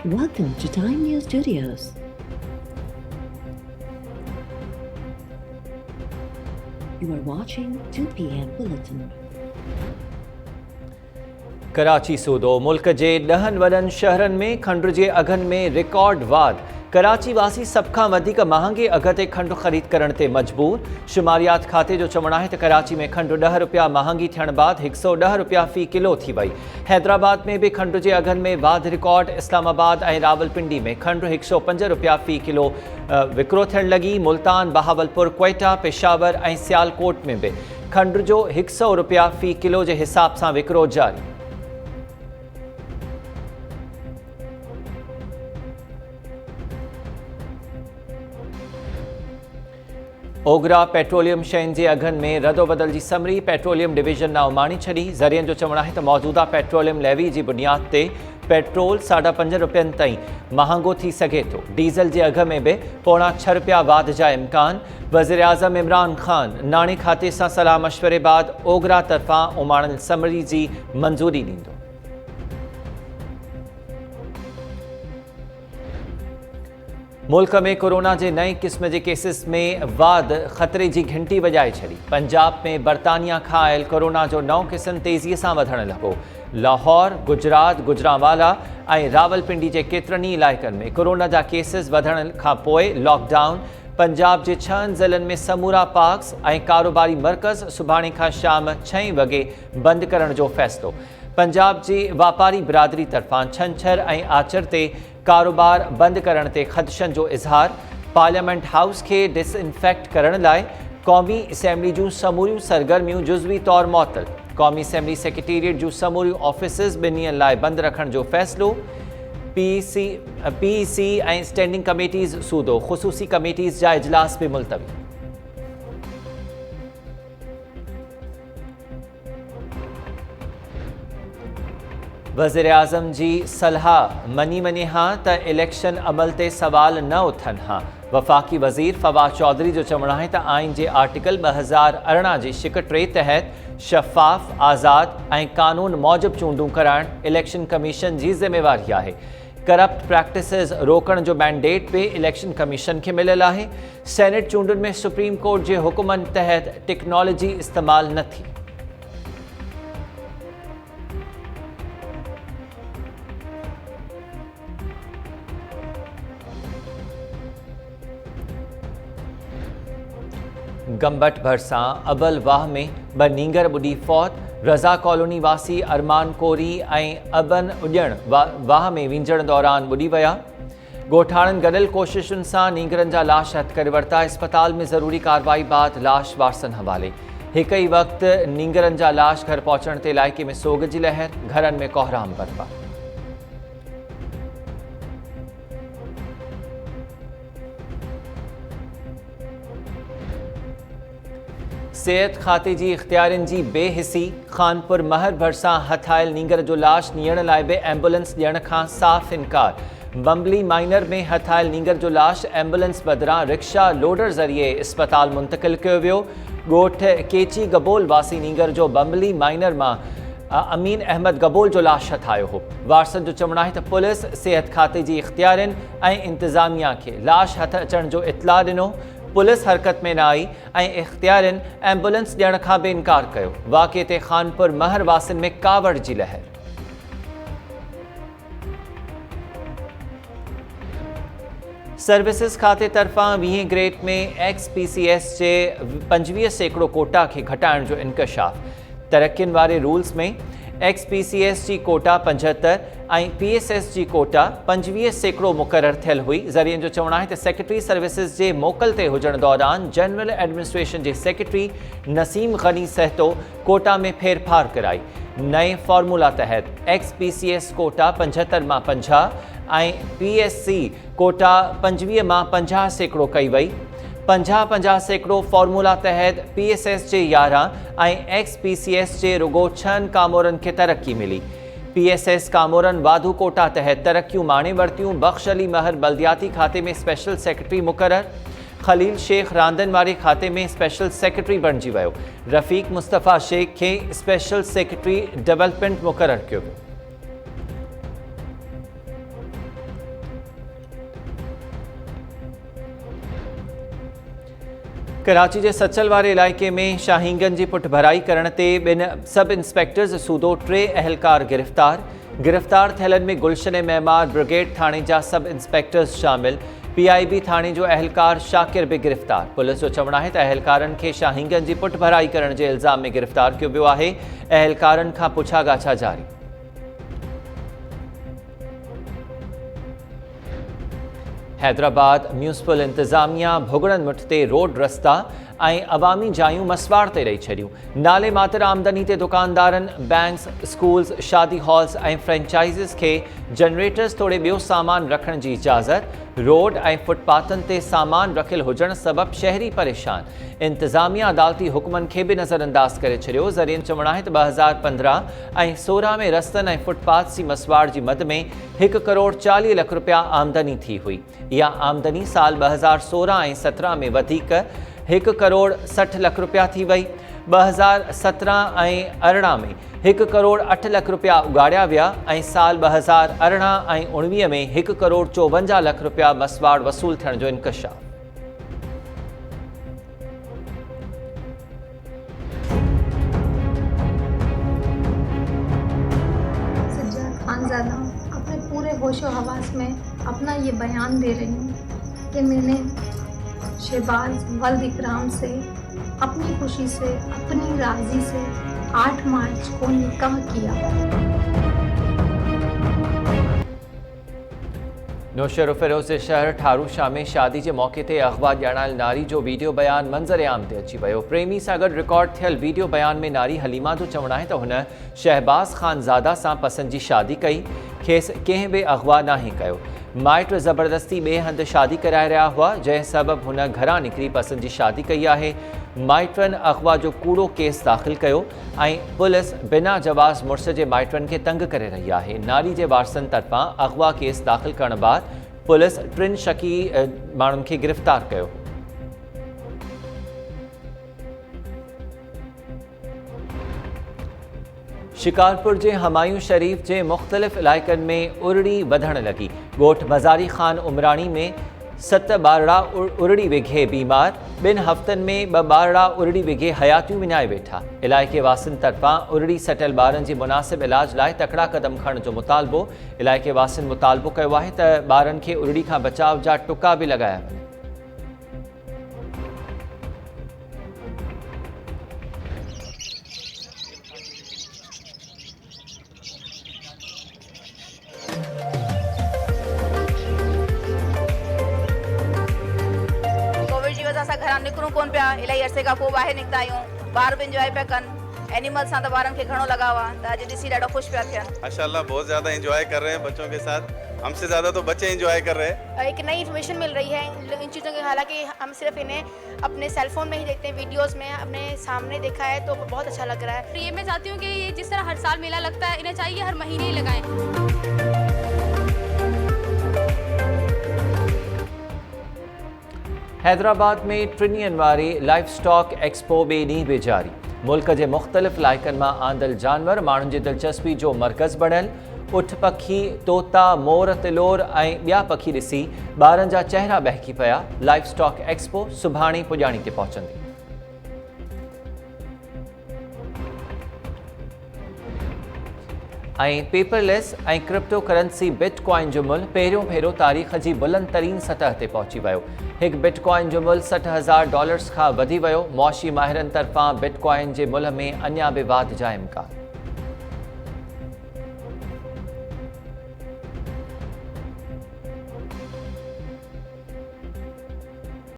Welcome to Time News Studios. You are watching 2 p.m. Bulletin. Karachi सूदो मुल्क जे 10 वॾनि शहरनि में खंड जे अघनि में रिकॉर्ड वाध। कराची वासी सभ खां वधीक महांगे अघ ते खंड ख़रीद करण ते मजबूर। शुमारियात खाते जो चवणु आहे त कराची में खंड 10 रुपया महांगी थियण बाद 110 रुपया फ़ी किलो थी वई। हैदराबाद में भी खंड जे अघनि में वाध रिकॉर्ड। इस्लामाबाद ऐं रावलपिंडी में खंड 105 रुपया फ़ी किलो विकिरो थियण लॻी। मुल्तान, बहावलपुर, क्वेटा, पेशावर ऐं सियालकोट में भी खंड जो 100 रुपया फ़ी किलो जे हिसाब सां विकिरो जारी। ओगरा पेट्रोलियम शयुनि जे अघनि में रदोबदल जी समरी। पेट्रोलियम डिवीज़न ना उमाणी छॾी। ज़रियनि जो चवणु आहे त मौजूदा पेट्रोलियम लेवी जी बुनियाद ते पेट्रोल 5.5 रुपयनि ताईं महांगो थी सघे थो। डीज़ल जे अघ में बि 6.25 रुपया वाध जा इम्कान। वज़ीर आज़म इमरान ख़ान नाणे खाते सां सलाह मशवरे बाद ओगरा तरफ़ां उमाणल समरी जी मंज़ूरी ॾींदो। मुल्क में कोरोना के नए किस्म के केसिस में वाद ख़तरे की घंटी वॼाए छड़ी। पंजाब में बरतानिया खां आयल कोरोना जो नओं किस्म तेज़ीअ सां वधण लॻो। लाहौर, गुजरात, गुजरांवाला ऐं रावलपिंडी के केतिरनि इलाइक़नि में कोरोना जा केसिस वधण खां पोइ लॉकडाउन। पंजाब के 6 ज़िलनि में समूरा पार्क्स ऐं कारोबारी मर्कज़ सुभाणे खां शाम 6 वॻे बंदि करण जो फ़ैसिलो। पंजाब जी वापारी बिरादरी तरफ़ां छंछर ऐं आचर ते कारोबार बंद करण ते ख़दशनि जो इज़हार। पार्लियामेंट हाउस के डिसइंफेक्ट करण लाइ क़ौमी असैम्बली जूं समूरियूं सरगर्मियूं जुज़वी तौर मुअत्तल। क़ौमी असैम्बली सेक्रेटेरिएट जूं समूरियूं ऑफिसिस 2 ॾींहनि लाइ बंदि रखण जो फ़ैसिलो। पीईसी ऐं स्टैंडिंग कमेटीज़ सूदो ख़ुसूसी कमेटीज़ जा इजलास भी मुलतवी। वज़ीर आज़म जी सलाह मनी हाँ त इलेक्शन अमल ते सवाल न उथनि हाँ। वफ़ाक़ी वज़ीर फवाद चौधरी जो चवणु आहे त आइन जे आर्टिकल 2018 जी शिक 3 तहत शफ़ाफ़, आज़ाद ऐं कानून मौजब चूंडूं कराइण इलेक्शन कमीशन जी ज़िम्मेवारी आहे। करप्ट प्रैक्टिसेस रोकण जो मैंडेट भी इलेक्शन कमीशन के मिलियल आहे। सेनेट चूंडुनि में सुप्रीम कोर्ट जे हुकुमनि तहत टेक्नोलॉजी इस्तेमाल न थी। गंबट भरसां अबल वाह में 2 नींगर बुॾी फौत। रज़ा कॉलोनी वासी अरमान कोरी ऐं अबन उॼण वाह में विंझण दौरान बुॾी विया। ॻोठाणनि गॾियल कोशिशुनि सां नींगरनि जा लाश हथ करे वरिता। अस्पताल में ज़रूरी कार्रवाई बाद लाश वारसनि हवाले। हिक ई वक़्तु नींगरनि जा लाश घर पहुचण ते इलाइक़े में सोग जी लहर। घरनि में कोहराम बर्पा। सेहत खाते जी इख्तियारनि जी बेहिसी। खानपुर महर भरसां हथ आयल नींगर जो लाश नीअण लाइ बि एम्बुलेंस ॾियण खां साफ़ इनकार। बम्बली माइनर में हथ आयल नींगर जो लाश एम्बुलेंस बदिरां रिक्शा लोडर ज़रिए अस्पताल मुंतक़िल कयो वियो। ॻोठ केची गबोल वासी नींगर जो बम्बली माइनर मां अमीन अहमद गबोल जो लाश हथ आयो हो। वारसनि जो चवणु आहे त पुलिस सेहत खाते जी इख्तियारनि ऐं इंतज़ामिया खे लाश हथ अचण जो इतला ॾिनो। पुलिस हरकत में न आई ऐं इख्तियारनि एम्बुलेंस ॾियण खां बि इनकार कयो। वाक़े ते खानपुर महर वासियुनि में कावड़ जी लहर। सर्विसिस खाते तरफ़ां 20 ग्रेड में XPCS जे 25% कोटा खे घटाइण जो इंकशाफ। तरक़ियुनि वारे रूल्स में XPCS जी कोटा 75 ऐं PSS जी कोटा 25% मुक़ररु थियल हुई। ज़रियनि जो चवणु आहे त सेक्रेटरी सर्विसिस जे मोकल ते हुजण दौरान जनरल एडमिनिस्ट्रेशन जे सेक्रेटरी नसीम गनी सहतो कोटा में फेरफार कराई। नए फॉर्मूला तहत XPCS कोटा 75 मां 50 ऐं PSC कोटा 25 मां 50% कई वई। 50-50% फॉर्मूला तहत PSS जे 11 ऐं XPCS जे रुगो 6 कामोरनि खे तरक्की मिली। PSS कामोरनि वाधू कोटा तहत तरक्कियूं माणे वरितियूं। बख्श अली महर बल्दियाती खाते में स्पेशल सेक्रेटरी मुक़ररु। खलील शेख रांदनि वारे खाते में स्पेशल सेक्रेटरी बणिजी वियो। रफ़ीक मुस्तफ़ा शेख खे स्पेशल सेक्रेटरी डेवलपमेंट मुक़ररु कयो वियो। कराची के सचल वारे इलाइक़े में शाहीनगंज की पुठभराई करण ते ॿिनि सब इंस्पेक्टर्स सूदो 3 अहलकार गिरफ़्तार थियलनि में गुलशन मेमार ब्रिगेड थाणे जा सब इंस्पेक्टर्स शामिल। PIB थाणे जो अहलकार शाकिर भी गिरफ़्तार। पुलिस जो चवण है त अहलकारनि खे शाहीनगंज की पुठभराई करण के इल्ज़ाम में गिरफ़्तार किया वियो आहे। अहलकारनि खां पुछागाछा जारी। हैदराबाद म्यूनिसिपल इंतज़ामिया भुगड़न मुठ ते रोड रस्ता ऐं अवामी जायूं मसवाड़ ते ॾेई छॾियूं। नाले मात्र आमदनी ते दुकानदारनि, बैंक्स, स्कूल्स, शादी हॉल्स ऐं फ्रेंचाइज़िस खे जनरेटर्स तोड़े ॿियो सामान रखण जी इजाज़त। रोड ऐं फुटपाथनि ते सामान रखियल हुजण सबबि शहरी परेशान। इंतज़ामिया अदालती हुक्मनि खे बि नज़रअंदाज करे छॾियो। ज़रियनि चवण आहे त 2015 ऐं 16 में रस्तनि ऐं फुटपाथ जी मसवाड़ जी मद में 1 करोड़ 40 लख रुपया आमदनी थी हुई। इहा आमदनी साल 2016 ऐं 17 में वधीक 1 करोड़ 60 लख रुपया थी वई। 2017 ऐं 18 में 1 करोड़ 8 लख रुपया उगाड़िया विया ऐं साल 2018 ऐं 19 में 1 करोड़ 54 लख रुपया मसवाड़ वसूल थियण जो इंकशाफ। सज्जाद खानज़ादा अपने पूरे होशो हवास में अपना ये बयान दे रही हूँ कि मैंने शहबाज वल्द इकराम से अपनी खुशी से, अपनी राज़ी से 8 मार्च को निकाह किया। नौशहर फिरोज शहर ठारूशाह में शादी के मौके ते अगवा ॼाणायल नारी जो वीडियो बयान मंज़र आम ते अची वियो। प्रेमी सां गॾु रिकॉर्ड थियल वीडियो बयान में नारी हलीमा जो चवण है तो हुन शहबाज खानज़ादा सां पसंद जी शादी कई, खेसि कंहिं बि अगवा नाहे कयो। माइट ज़बरदस्ती ॿिए हंधि शादी कराए रहा हुआ, जंहिं सबबि हुन घरां निकिरी पसंद जी शादी कई आहे। माइटनि अगवा जो कूड़ो केस दाख़िल कयो ऐं पुलिस बिना जवाज़ मुड़ुस जे माइटनि खे तंग करे रही आहे। नारी जे वारसनि तरफ़ां अगवा केस दाख़िल करण बाद पुलिस 3 शकी माण्हुनि खे गिरफ़्तार कयो। शिकारपुर के हमायूं शरीफ के मुख्तलिफ इलाइक़नि में उरड़ी वधण लगी। ॻोठ मज़ारी खान उमराणी में 7 ॿारड़ा उरड़ी विघे बीमार। 2 हफ़्तनि में 2 ॿारड़ा उरड़ी विघे हयातियूं विञाए वेठा। इलाइक़े वासियुनि तरफ़ां उरड़ी सटियल ॿारनि जे मुनासिब इलाज लाइ तकड़ा क़दम खणण जो मुतालबो। इलाइक़े वासियुनि मुतालबो कयो आहे त ॿारनि खे उरड़ी खां बचाव जा टुका बि लॻाया वञनि। घर निकरूं कोन पिया, इलाही अरसे खां पोइ ॿाहिरि निकिता आहियूं। ॿार बि इंजॉय पिया कनि। एनिमल सां त ॿारनि खे घणो लगाव आहे, त अॼु ॾिसी ॾाढो ख़ुशि पिया थियनि। माशाल्लाह बहुत ज़्यादा एंजॉय कर रहे हैं बच्चों के साथ। हमसे ज़्यादा तो बच्चे एंजॉय कर रहे हैं। एक नई इन्फॉर्मेशन मिल रही है इन चीज़ों की। हालांकि हम सिर्फ इन्हें अपने सेलफोन में ही देखते हैं, वीडियोस में अपने सामने देखा है तो बहुत अच्छा लग रहा है। ये मैं चाहती हूँ कि ये जिस तरह हर साल मेला लगता है, इन्हें चाहिए हर महीने ही लगाएं। हैदराबाद में 3 ॾींहंनि वारी लाइफ स्टॉक एक्सपो ॿिए ॾींहुं बि जारी। मुल्क जे मुख़्तलिफ़ इलाइक़नि मां आंदल जानवर माण्हुनि जी दिलचस्पी जो मर्कज़ बणियल। उठ पखी, तोता, मोर, तिलोर ऐं ॿिया पखी ॾिसी ॿारनि जा चहिरा बहकी पिया। लाइफ स्टॉक एक्सपो सुभाणे पुॼाणी ते पहुचंदी। ऐं पेपरलेस ऐं क्रिप्टो करेंसी बिटकॉइन जो मुल्ह पहिरियों भेरो तारीख़ जी बुलंद तरीन सतह ते पहुची वियो। हिकु बिटकॉइन जो मुल्ह $60,000 खां वधी वियो। मुआशी माहिरनि तरफ़ां बिटकॉइन जे मुल्ह में अञा बि वाध जा इम्कान।